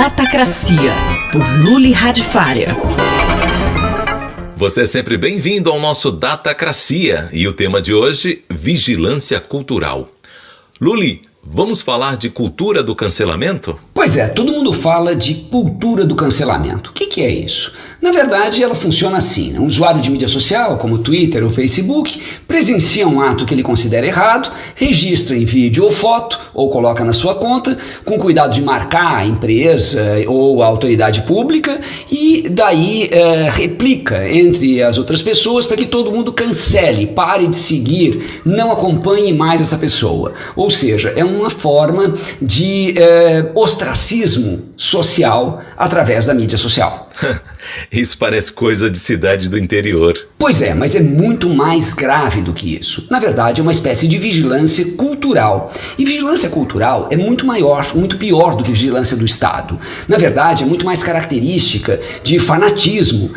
Datacracia, por Luli Radifária. Você é sempre bem-vindo ao nosso Datacracia e o tema de hoje, vigilância cultural. Luli, vamos falar de cultura do cancelamento? Pois é, todo mundo fala de cultura do cancelamento. O que é isso? Na verdade, ela funciona assim. Um usuário de mídia social, como Twitter ou Facebook, presencia um ato que ele considera errado, registra em vídeo ou foto, ou coloca na sua conta, com cuidado de marcar a empresa ou a autoridade pública, e daí replica entre as outras pessoas para que todo mundo cancele, pare de seguir, não acompanhe mais essa pessoa. Ou seja, é uma forma de ostracismo social através da mídia social. Isso parece coisa de cidade do interior. Pois é, mas é muito mais grave do que isso. Na verdade, é uma espécie de vigilância cultural. E vigilância cultural é muito maior, muito pior do que vigilância do Estado. Na verdade, é muito mais característica de fanatismo,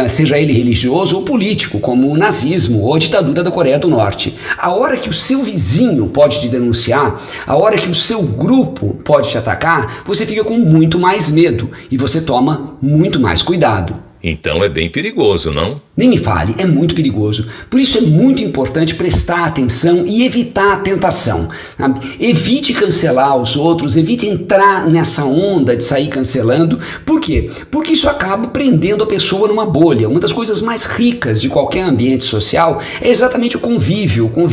seja ele religioso ou político, como o nazismo ou a ditadura da Coreia do Norte. A hora que o seu vizinho pode te denunciar, a hora que o seu grupo pode te atacar, você fica com muito mais medo e você toma muito mais cuidado. Então é bem perigoso, não? Nem me fale, é muito perigoso. Por isso é muito importante prestar atenção e evitar a tentação. Sabe? Evite cancelar os outros, evite entrar nessa onda de sair cancelando. Por quê? Porque isso acaba prendendo a pessoa numa bolha. Uma das coisas mais ricas de qualquer ambiente social é exatamente o convívio com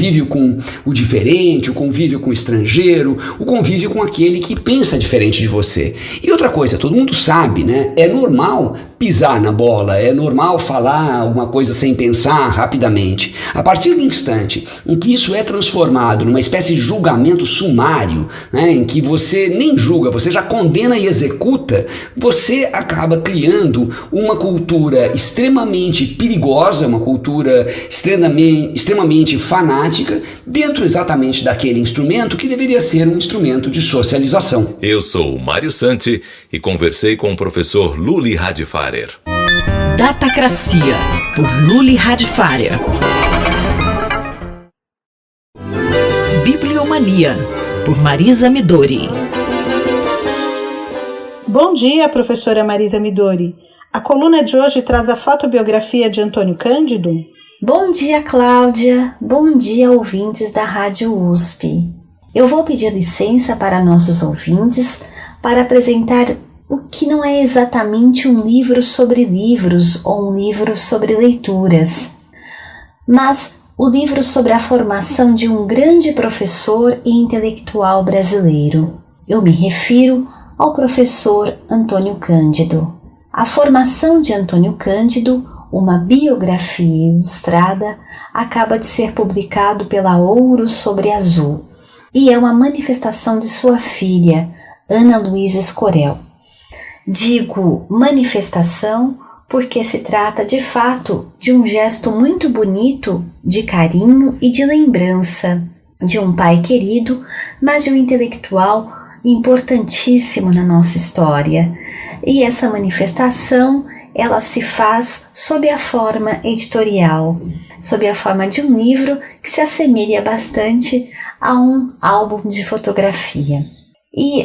o diferente, o convívio com o estrangeiro, o convívio com aquele que pensa diferente de você. E outra coisa, todo mundo sabe, né? É normal pisar na bola, é normal falar alguma coisa sem pensar rapidamente. A partir do instante em que isso é transformado numa espécie de julgamento sumário, né, em que você nem julga, você já condena e executa, você acaba criando uma cultura extremamente perigosa, uma cultura extremamente fanática, dentro exatamente daquele instrumento que deveria ser um instrumento de socialização. Eu sou o Mário Santi e conversei com o professor Luli Radifária. Datacracia, por Luli Radifária. Bibliomania, por Marisa Midori. Bom dia, professora Marisa Midori. A coluna de hoje traz a fotobiografia de Antônio Cândido? Bom dia, Cláudia. Bom dia, ouvintes da Rádio USP. Eu vou pedir licença para nossos ouvintes para apresentar o que não é exatamente um livro sobre livros ou um livro sobre leituras, mas o livro sobre a formação de um grande professor e intelectual brasileiro. Eu me refiro ao professor Antônio Cândido. A formação de Antônio Cândido, uma biografia ilustrada, acaba de ser publicado pela Ouro sobre Azul e é uma manifestação de sua filha, Ana Luísa Escorel. Digo manifestação porque se trata de fato de um gesto muito bonito de carinho e de lembrança de um pai querido, mas de um intelectual importantíssimo na nossa história. E essa manifestação, ela se faz sob a forma editorial, sob a forma de um livro que se assemelha bastante a um álbum de fotografia. E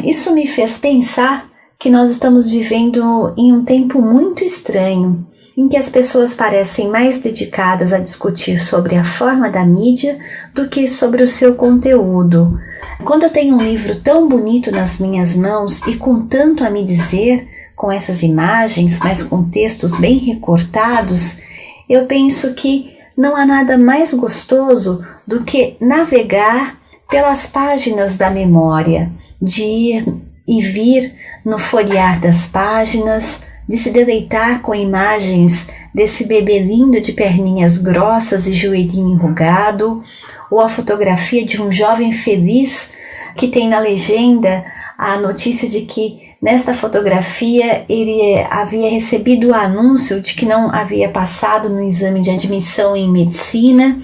isso me fez pensar que nós estamos vivendo em um tempo muito estranho, em que as pessoas parecem mais dedicadas a discutir sobre a forma da mídia do que sobre o seu conteúdo. Quando eu tenho um livro tão bonito nas minhas mãos e com tanto a me dizer, com essas imagens, mas com textos bem recortados, eu penso que não há nada mais gostoso do que navegar pelas páginas da memória, de ir e vir no folhear das páginas, de se deleitar com imagens desse bebê lindo de perninhas grossas e joelhinho enrugado, ou a fotografia de um jovem feliz que tem na legenda a notícia de que nesta fotografia ele havia recebido o anúncio de que não havia passado no exame de admissão em medicina,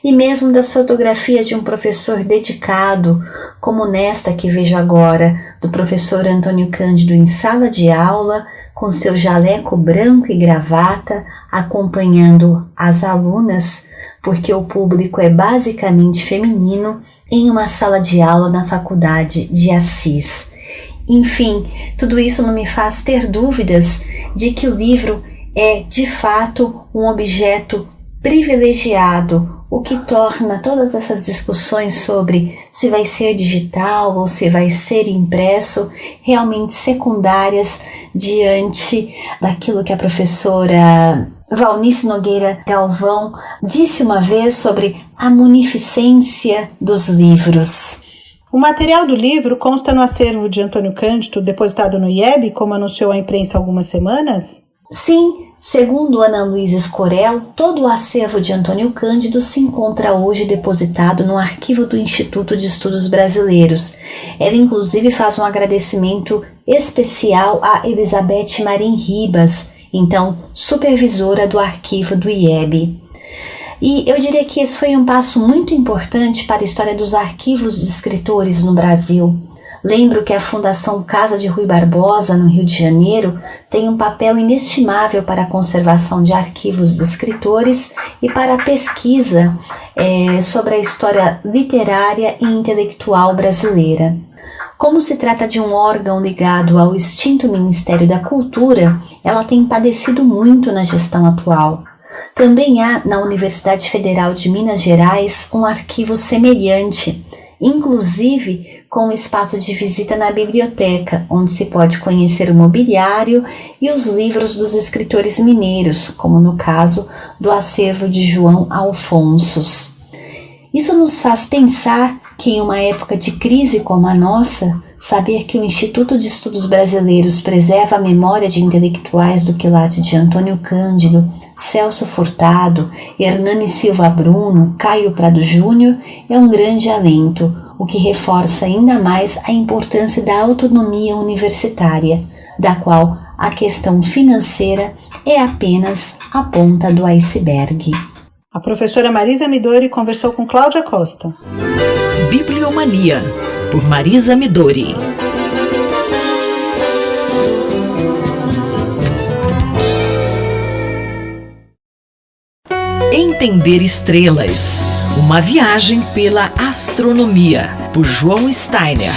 e mesmo das fotografias de um professor dedicado, como nesta que vejo agora, do professor Antônio Cândido em sala de aula, com seu jaleco branco e gravata, acompanhando as alunas, porque o público é basicamente feminino, em uma sala de aula na Faculdade de Assis. Enfim, tudo isso não me faz ter dúvidas de que o livro é, de fato, um objeto privilegiado, o que torna todas essas discussões sobre se vai ser digital ou se vai ser impresso realmente secundárias diante daquilo que a professora Valnice Nogueira Galvão disse uma vez sobre a munificência dos livros. O material do livro consta no acervo de Antônio Cândido, depositado no IEB, como anunciou a imprensa há algumas semanas? Sim, segundo Ana Luísa Escorel, todo o acervo de Antônio Cândido se encontra hoje depositado no arquivo do Instituto de Estudos Brasileiros. Ela inclusive faz um agradecimento especial a Elizabeth Marim Ribas, então supervisora do arquivo do IEB. E eu diria que esse foi um passo muito importante para a história dos arquivos de escritores no Brasil. Lembro que a Fundação Casa de Rui Barbosa, no Rio de Janeiro, tem um papel inestimável para a conservação de arquivos de escritores e para a pesquisa sobre a história literária e intelectual brasileira. Como se trata de um órgão ligado ao extinto Ministério da Cultura, ela tem padecido muito na gestão atual. Também há, na Universidade Federal de Minas Gerais, um arquivo semelhante, inclusive com um espaço de visita na biblioteca, onde se pode conhecer o mobiliário e os livros dos escritores mineiros, como no caso do acervo de João Alfonsos. Isso nos faz pensar que em uma época de crise como a nossa, saber que o Instituto de Estudos Brasileiros preserva a memória de intelectuais do quilate de Antônio Cândido, Celso Furtado, Hernani Silva Bruno, Caio Prado Júnior é um grande alento, o que reforça ainda mais a importância da autonomia universitária, da qual a questão financeira é apenas a ponta do iceberg. A professora Marisa Midori conversou com Cláudia Costa. Bibliomania, por Marisa Midori. Entender estrelas. Uma viagem pela astronomia, por João Steiner.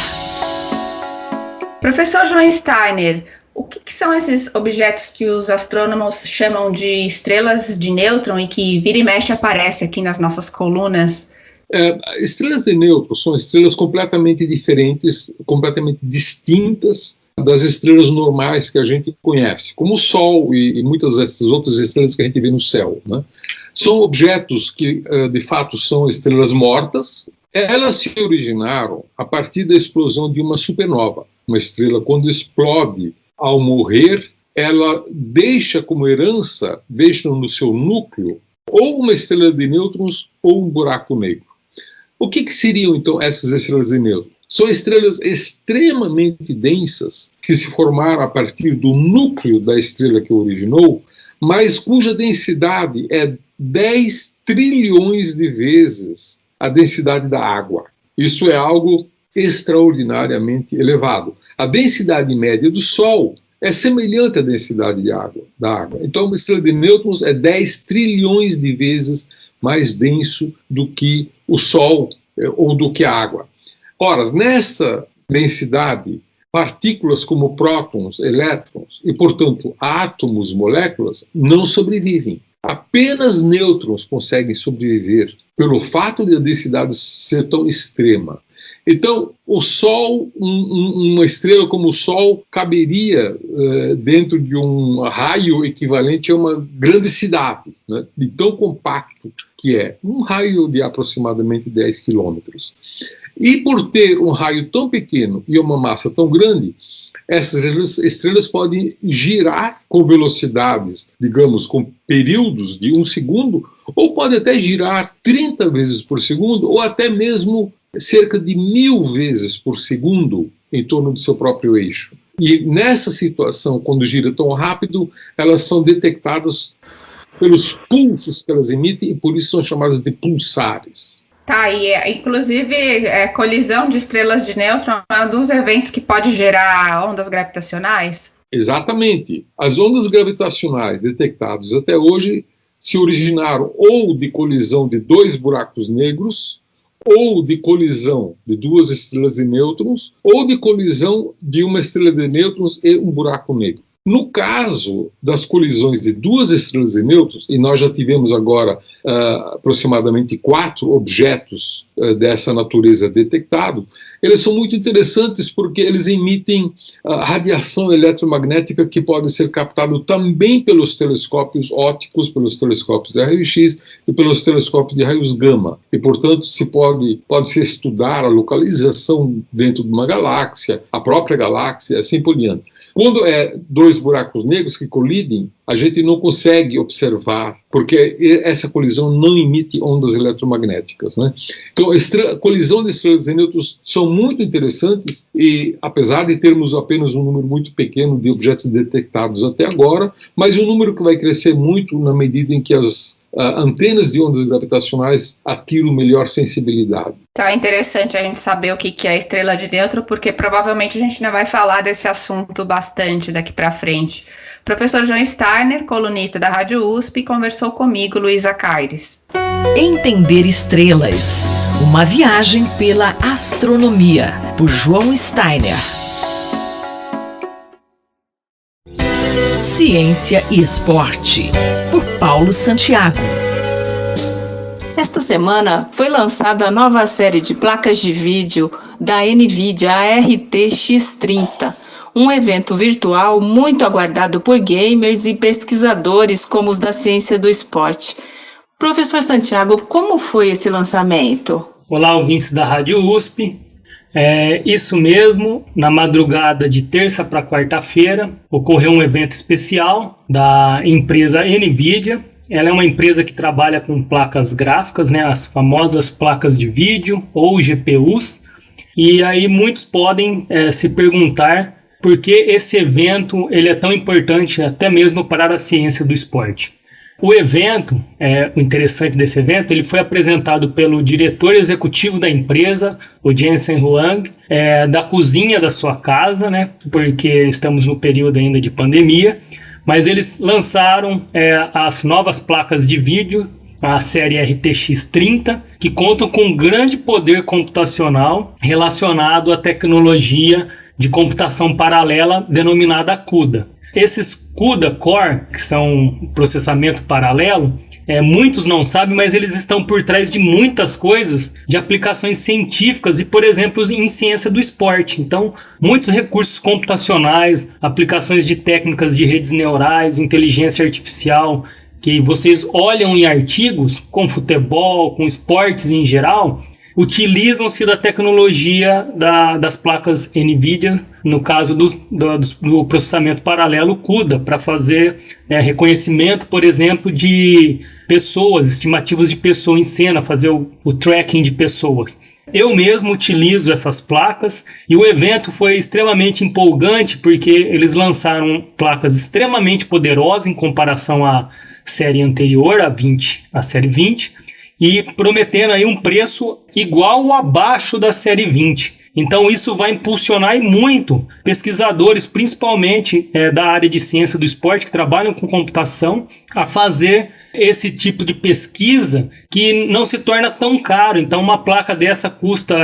Professor João Steiner, o que são esses objetos que os astrônomos chamam de estrelas de nêutron e que vira e mexe aparece aqui nas nossas colunas? Estrelas de nêutron são estrelas completamente diferentes, completamente distintas das estrelas normais que a gente conhece, como o Sol e muitas dessas outras estrelas que a gente vê no céu, né? São objetos que, de fato, são estrelas mortas. Elas se originaram a partir da explosão de uma supernova. Uma estrela, quando explode, ao morrer, ela deixa como herança, deixa no seu núcleo, ou uma estrela de nêutrons ou um buraco negro. O que seriam, então, essas estrelas de nêutrons? São estrelas extremamente densas que se formaram a partir do núcleo da estrela que originou, mas cuja densidade é 10 trilhões de vezes a densidade da água. Isso é algo extraordinariamente elevado. A densidade média do Sol é semelhante à densidade da água. Então, uma estrela de nêutrons é 10 trilhões de vezes mais denso do que o Sol ou do que a água. Ora, nessa densidade, partículas como prótons, elétrons e, portanto, átomos, moléculas, não sobrevivem. Apenas nêutrons conseguem sobreviver pelo fato de a densidade ser tão extrema. Então, o Sol, uma estrela como o Sol, caberia dentro de um raio equivalente a uma grande cidade, né, de tão compacto que é, um raio de aproximadamente 10 quilômetros. E por ter um raio tão pequeno e uma massa tão grande, essas estrelas podem girar com velocidades, digamos, com períodos de 1 segundo, ou pode até girar 30 vezes por segundo, ou até mesmo cerca de 1000 vezes por segundo em torno do seu próprio eixo. E nessa situação, quando gira tão rápido, elas são detectadas pelos pulsos que elas emitem, e por isso são chamadas de pulsares. Tá, e inclusive colisão de estrelas de nêutron é um dos eventos que pode gerar ondas gravitacionais? Exatamente. As ondas gravitacionais detectadas até hoje se originaram ou de colisão de 2 buracos negros, ou de colisão de duas estrelas de nêutrons, ou de colisão de uma estrela de nêutrons e um buraco negro. No caso das colisões de duas estrelas de nêutrons, e nós já tivemos agora aproximadamente 4 objetos dessa natureza detectados, eles são muito interessantes porque eles emitem radiação eletromagnética que pode ser captada também pelos telescópios ópticos, pelos telescópios de raio-x e pelos telescópios de raios gama. E, portanto, pode-se estudar a localização dentro de uma galáxia, a própria galáxia, assim por diante. Quando é 2 buracos negros que colidem, a gente não consegue observar, porque essa colisão não emite ondas eletromagnéticas, né? Então, a colisão de estrelas de nêutrons são muito interessantes e, apesar de termos apenas um número muito pequeno de objetos detectados até agora, mas um número que vai crescer muito na medida em que as antenas de ondas gravitacionais adquiram melhor sensibilidade. Então é interessante a gente saber o que é estrela de nêutron, porque provavelmente a gente ainda vai falar desse assunto bastante daqui para frente. O professor João Steiner, colunista da Rádio USP, conversou comigo, Luísa Caires. Entender estrelas. Uma viagem pela astronomia, por João Steiner. Ciência e Esporte, por Paulo Santiago. Esta semana foi lançada a nova série de placas de vídeo da NVIDIA, a RTX 30, um evento virtual muito aguardado por gamers e pesquisadores como os da ciência do esporte. Professor Santiago, como foi esse lançamento? Olá, ouvintes da Rádio USP. Isso mesmo, na madrugada de terça para quarta-feira, ocorreu um evento especial da empresa NVIDIA. Ela é uma empresa que trabalha com placas gráficas, né, as famosas placas de vídeo ou GPUs. E aí muitos podem se perguntar por que esse evento ele é tão importante até mesmo para a ciência do esporte. O evento, o interessante desse evento, ele foi apresentado pelo diretor executivo da empresa, o Jensen Huang, da cozinha da sua casa, né, porque estamos no período ainda de pandemia, mas eles lançaram as novas placas de vídeo, a série RTX 30, que contam com um grande poder computacional relacionado à tecnologia de computação paralela denominada CUDA. Esses CUDA Core, que são processamento paralelo, muitos não sabem, mas eles estão por trás de muitas coisas, de aplicações científicas e, por exemplo, em ciência do esporte. Então, muitos recursos computacionais, aplicações de técnicas de redes neurais, inteligência artificial, que vocês olham em artigos com futebol, com esportes em geral, utilizam-se da tecnologia das placas NVIDIA, no caso do processamento paralelo CUDA, para fazer reconhecimento, por exemplo, de pessoas, estimativas de pessoa em cena, fazer o tracking de pessoas. Eu mesmo utilizo essas placas e o evento foi extremamente empolgante porque eles lançaram placas extremamente poderosas em comparação à série anterior, a série 20, e prometendo aí um preço igual ou abaixo da série 20. Então isso vai impulsionar muito pesquisadores, principalmente da área de ciência do esporte, que trabalham com computação, a fazer esse tipo de pesquisa que não se torna tão caro. Então uma placa dessa custa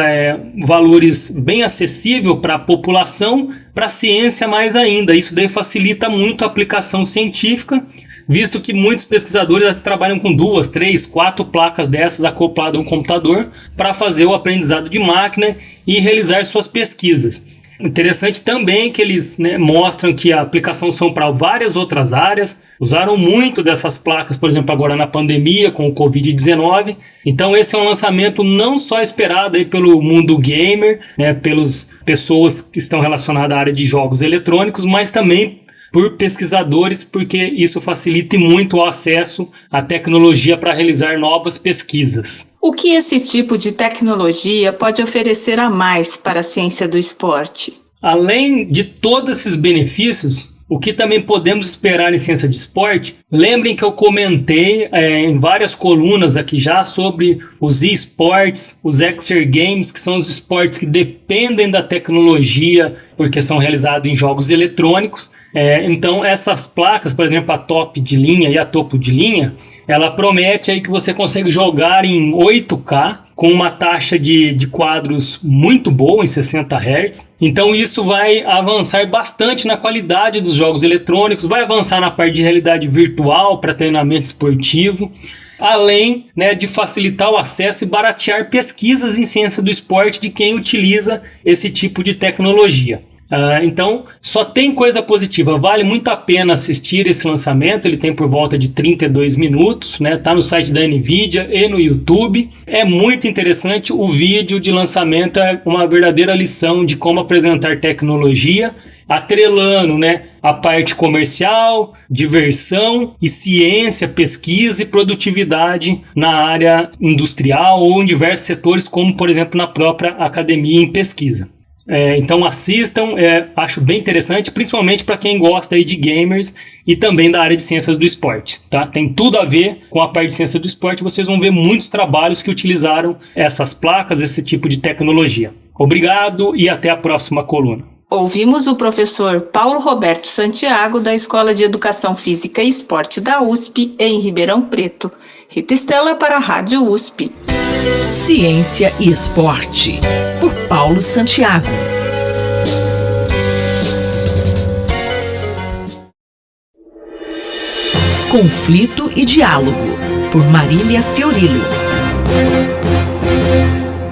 valores bem acessíveis para a população, para a ciência mais ainda. Isso daí facilita muito a aplicação científica, visto que muitos pesquisadores trabalham com 2, 3, 4 placas dessas acopladas a um computador para fazer o aprendizado de máquina e realizar suas pesquisas. Interessante também que eles mostram que a aplicação são para várias outras áreas, usaram muito dessas placas, por exemplo, agora na pandemia com o Covid-19. Então esse é um lançamento não só esperado aí pelo mundo gamer, pelas pessoas que estão relacionadas à área de jogos eletrônicos, mas também por pesquisadores, porque isso facilita muito o acesso à tecnologia para realizar novas pesquisas. O que esse tipo de tecnologia pode oferecer a mais para a ciência do esporte? Além de todos esses benefícios, o que também podemos esperar em ciência de esporte, lembrem que eu comentei em várias colunas aqui já sobre os esportes, os Exer Games, que são os esportes que dependem da tecnologia, porque são realizados em jogos eletrônicos. Então essas placas, por exemplo, a top de linha e a topo de linha, ela promete aí que você consegue jogar em 8K com uma taxa de quadros muito boa, em 60 Hz. Então isso vai avançar bastante na qualidade dos jogos eletrônicos, vai avançar na parte de realidade virtual para treinamento esportivo, além, né, de facilitar o acesso e baratear pesquisas em ciência do esporte de quem utiliza esse tipo de tecnologia. Então, só tem coisa positiva, vale muito a pena assistir esse lançamento, ele tem por volta de 32 minutos, né? Tá no site da NVIDIA e no YouTube, é muito interessante, o vídeo de lançamento é uma verdadeira lição de como apresentar tecnologia, atrelando, né, a parte comercial, diversão e ciência, pesquisa e produtividade na área industrial ou em diversos setores, como por exemplo na própria academia em pesquisa. Então assistam, acho bem interessante, principalmente para quem gosta aí de gamers e também da área de ciências do esporte, tá? Tem tudo a ver com a parte de ciência do esporte, vocês vão ver muitos trabalhos que utilizaram essas placas, esse tipo de tecnologia. Obrigado e até a próxima coluna. Ouvimos o professor Paulo Roberto Santiago, da Escola de Educação Física e Esporte da USP, em Ribeirão Preto. Rita Estela para a Rádio USP. Ciência e Esporte, por Paulo Santiago. Conflito e Diálogo, por Marília Fiorilo.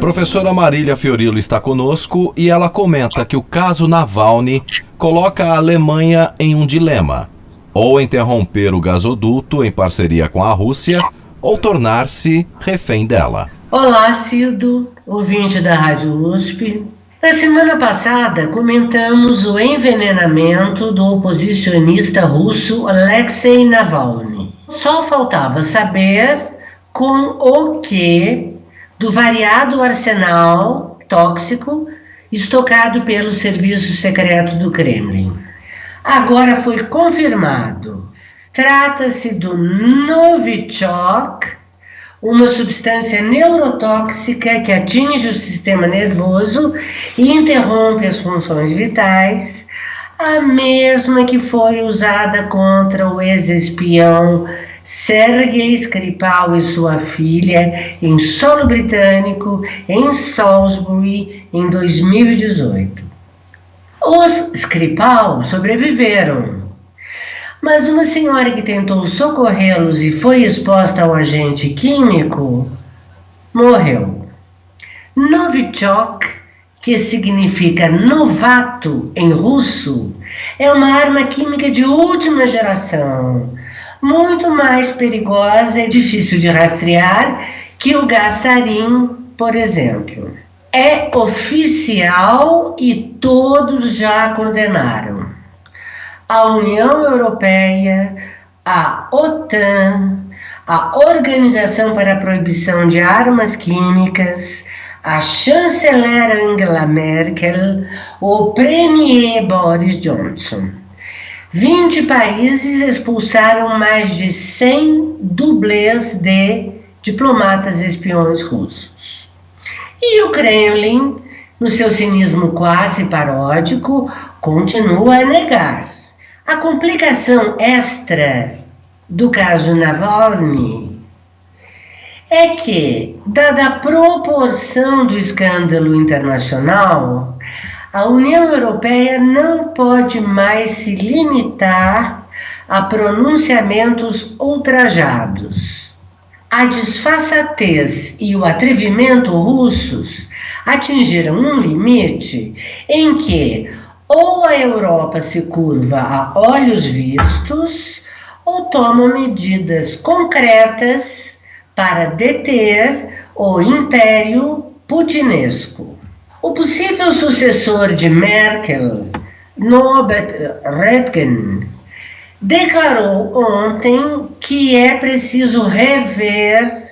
Professora Marília Fiorilo está conosco e ela comenta que o caso Navalny coloca a Alemanha em um dilema: ou interromper o gasoduto em parceria com a Rússia, ou tornar-se refém dela. Olá, Cido, ouvinte da Rádio USP. Na semana passada, comentamos o envenenamento do oposicionista russo Alexei Navalny. Só faltava saber com o que do variado arsenal tóxico estocado pelo serviço secreto do Kremlin. Agora foi confirmado. Trata-se do Novichok, uma substância neurotóxica que atinge o sistema nervoso e interrompe as funções vitais, a mesma que foi usada contra o ex-espião Sergei Skripal e sua filha em solo britânico, em Salisbury, em 2018. Os Skripal sobreviveram, mas uma senhora que tentou socorrê-los e foi exposta ao agente químico morreu. Novichok, que significa novato em russo, é uma arma química de última geração, muito mais perigosa e difícil de rastrear que o gás sarin, por exemplo. É oficial e todos já condenaram. A União Europeia, a OTAN, a Organização para a Proibição de Armas Químicas, a chanceler Angela Merkel, o premier Boris Johnson. 20 países expulsaram mais de 100 dublês de diplomatas espiões russos. E o Kremlin, no seu cinismo quase paródico, continua a negar. A complicação extra do caso Navalny é que, dada a proporção do escândalo internacional, a União Europeia não pode mais se limitar a pronunciamentos ultrajados. A disfarçatez e o atrevimento russos atingiram um limite em que ou a Europa se curva a olhos vistos ou toma medidas concretas para deter o império putinesco. O possível sucessor de Merkel, Norbert Röttgen, declarou ontem que é preciso rever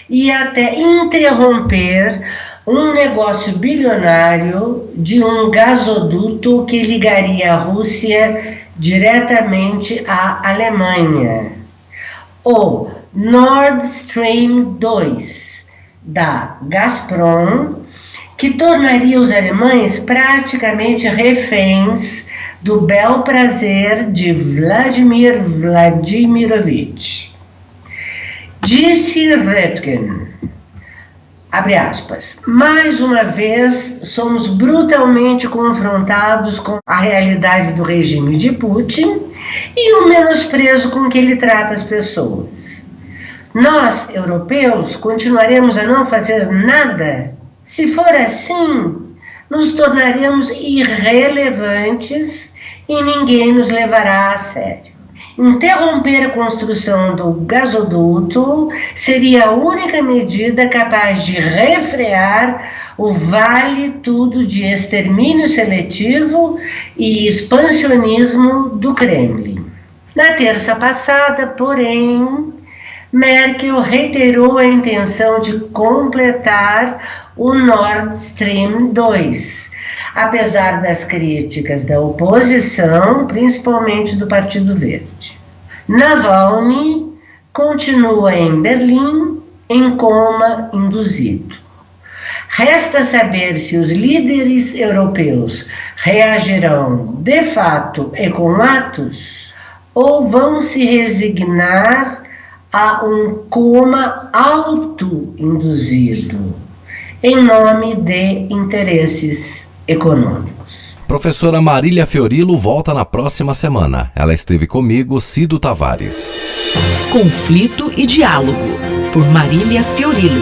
e até interromper um negócio bilionário de um gasoduto que ligaria a Rússia diretamente à Alemanha, o Nord Stream 2, da Gazprom, que tornaria os alemães praticamente reféns do bel prazer de Vladimir Vladimirovich. Disse Röntgen, abre aspas, mais uma vez somos brutalmente confrontados com a realidade do regime de Putin e o menosprezo com que ele trata as pessoas. Nós, europeus, continuaremos a não fazer nada? Se for assim, nos tornaremos irrelevantes e ninguém nos levará a sério. Interromper a construção do gasoduto seria a única medida capaz de refrear o vale tudo de extermínio seletivo e expansionismo do Kremlin. Na terça passada, porém, Merkel reiterou a intenção de completar o Nord Stream 2, apesar das críticas da oposição, principalmente do Partido Verde. Navalny continua em Berlim em coma induzido. Resta saber se os líderes europeus reagirão de fato e com atos ou vão se resignar a um coma autoinduzido em nome de interesses econômicos. Professora Marília Fiorilo volta na próxima semana. Ela esteve comigo, Cido Tavares. Conflito e Diálogo, por Marília Fiorilo.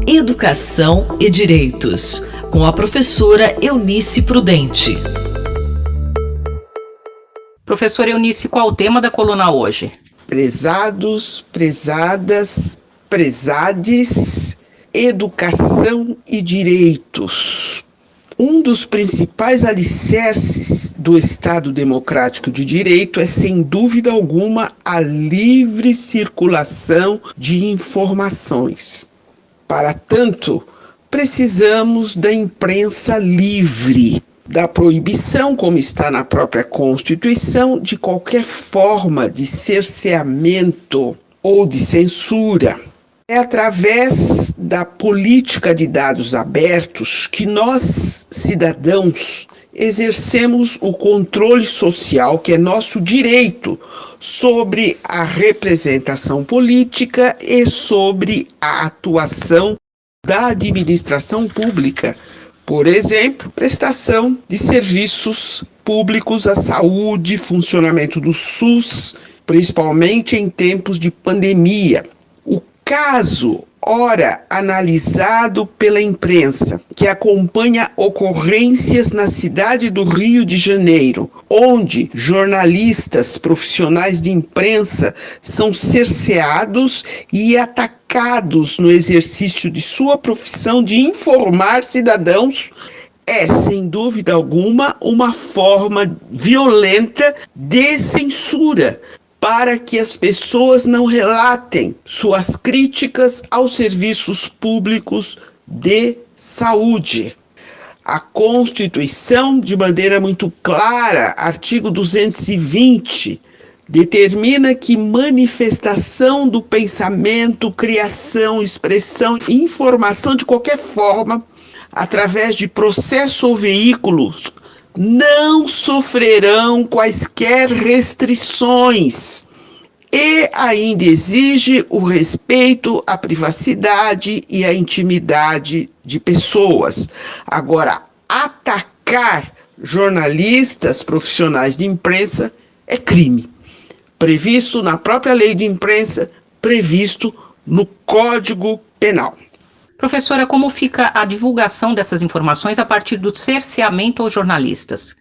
Educação e Direitos, com a professora Eunice Prudente. Professora Eunice, qual o tema da coluna hoje? Prezados, prezadas, prezades, educação e direitos. Um dos principais alicerces do Estado Democrático de Direito é, sem dúvida alguma, a livre circulação de informações. Para tanto, precisamos da imprensa livre, da proibição, como está na própria Constituição, de qualquer forma de cerceamento ou de censura. É através da política de dados abertos que nós, cidadãos, exercemos o controle social, que é nosso direito, sobre a representação política e sobre a atuação da administração pública. Por exemplo, prestação de serviços públicos à saúde, funcionamento do SUS, principalmente em tempos de pandemia. O caso, ora analisado pela imprensa, que acompanha ocorrências na cidade do Rio de Janeiro, onde jornalistas profissionais de imprensa são cerceados e atacados no exercício de sua profissão de informar cidadãos, é, sem dúvida alguma, uma forma violenta de censura, para que as pessoas não relatem suas críticas aos serviços públicos de saúde. A Constituição, de maneira muito clara, artigo 220, determina que manifestação do pensamento, criação, expressão, informação de qualquer forma, através de processo ou veículos, não sofrerão quaisquer restrições e ainda exige o respeito à privacidade e à intimidade de pessoas. Agora, atacar jornalistas, profissionais de imprensa, é crime, previsto na própria lei de imprensa, previsto no Código Penal. Professora, como fica a divulgação dessas informações a partir do cerceamento aos jornalistas?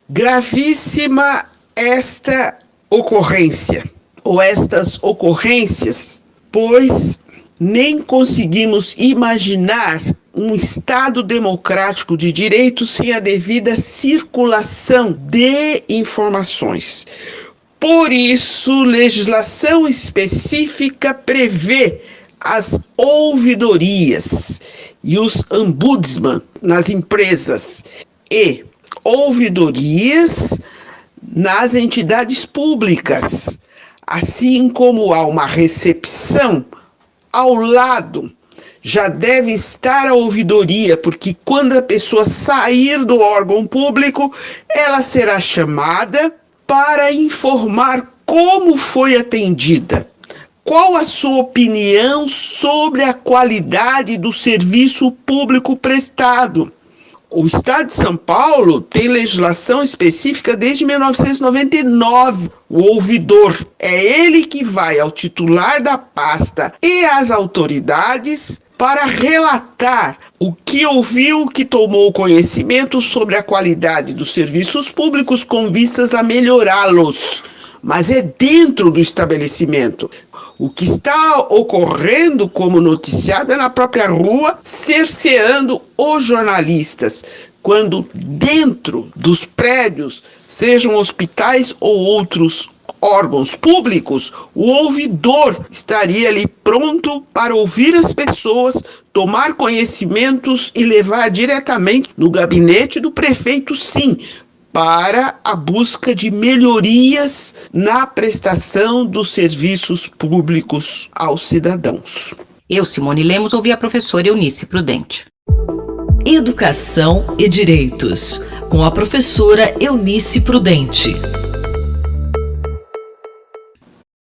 Gravíssima esta ocorrência, ou estas ocorrências, pois nem conseguimos imaginar um Estado democrático de direito sem a devida circulação de informações. Por isso, legislação específica prevê as ouvidorias e os ombudsman nas empresas e ouvidorias nas entidades públicas, assim como há uma recepção ao lado já deve estar a ouvidoria, porque quando a pessoa sair do órgão público, ela será chamada para informar como foi atendida. Qual a sua opinião sobre a qualidade do serviço público prestado? O Estado de São Paulo tem legislação específica desde 1999. O ouvidor é ele que vai ao titular da pasta e às autoridades para relatar o que ouviu, que tomou conhecimento sobre a qualidade dos serviços públicos com vistas a melhorá-los. Mas é dentro do estabelecimento. O que está ocorrendo como noticiado é na própria rua, cerceando os jornalistas, quando dentro dos prédios, sejam hospitais ou outros órgãos públicos, o ouvidor estaria ali pronto para ouvir as pessoas, tomar conhecimentos e levar diretamente no gabinete do prefeito, sim, para a busca de melhorias na prestação dos serviços públicos aos cidadãos. Eu, Simone Lemos, ouvi a professora Eunice Prudente. Educação e Direitos, com a professora Eunice Prudente.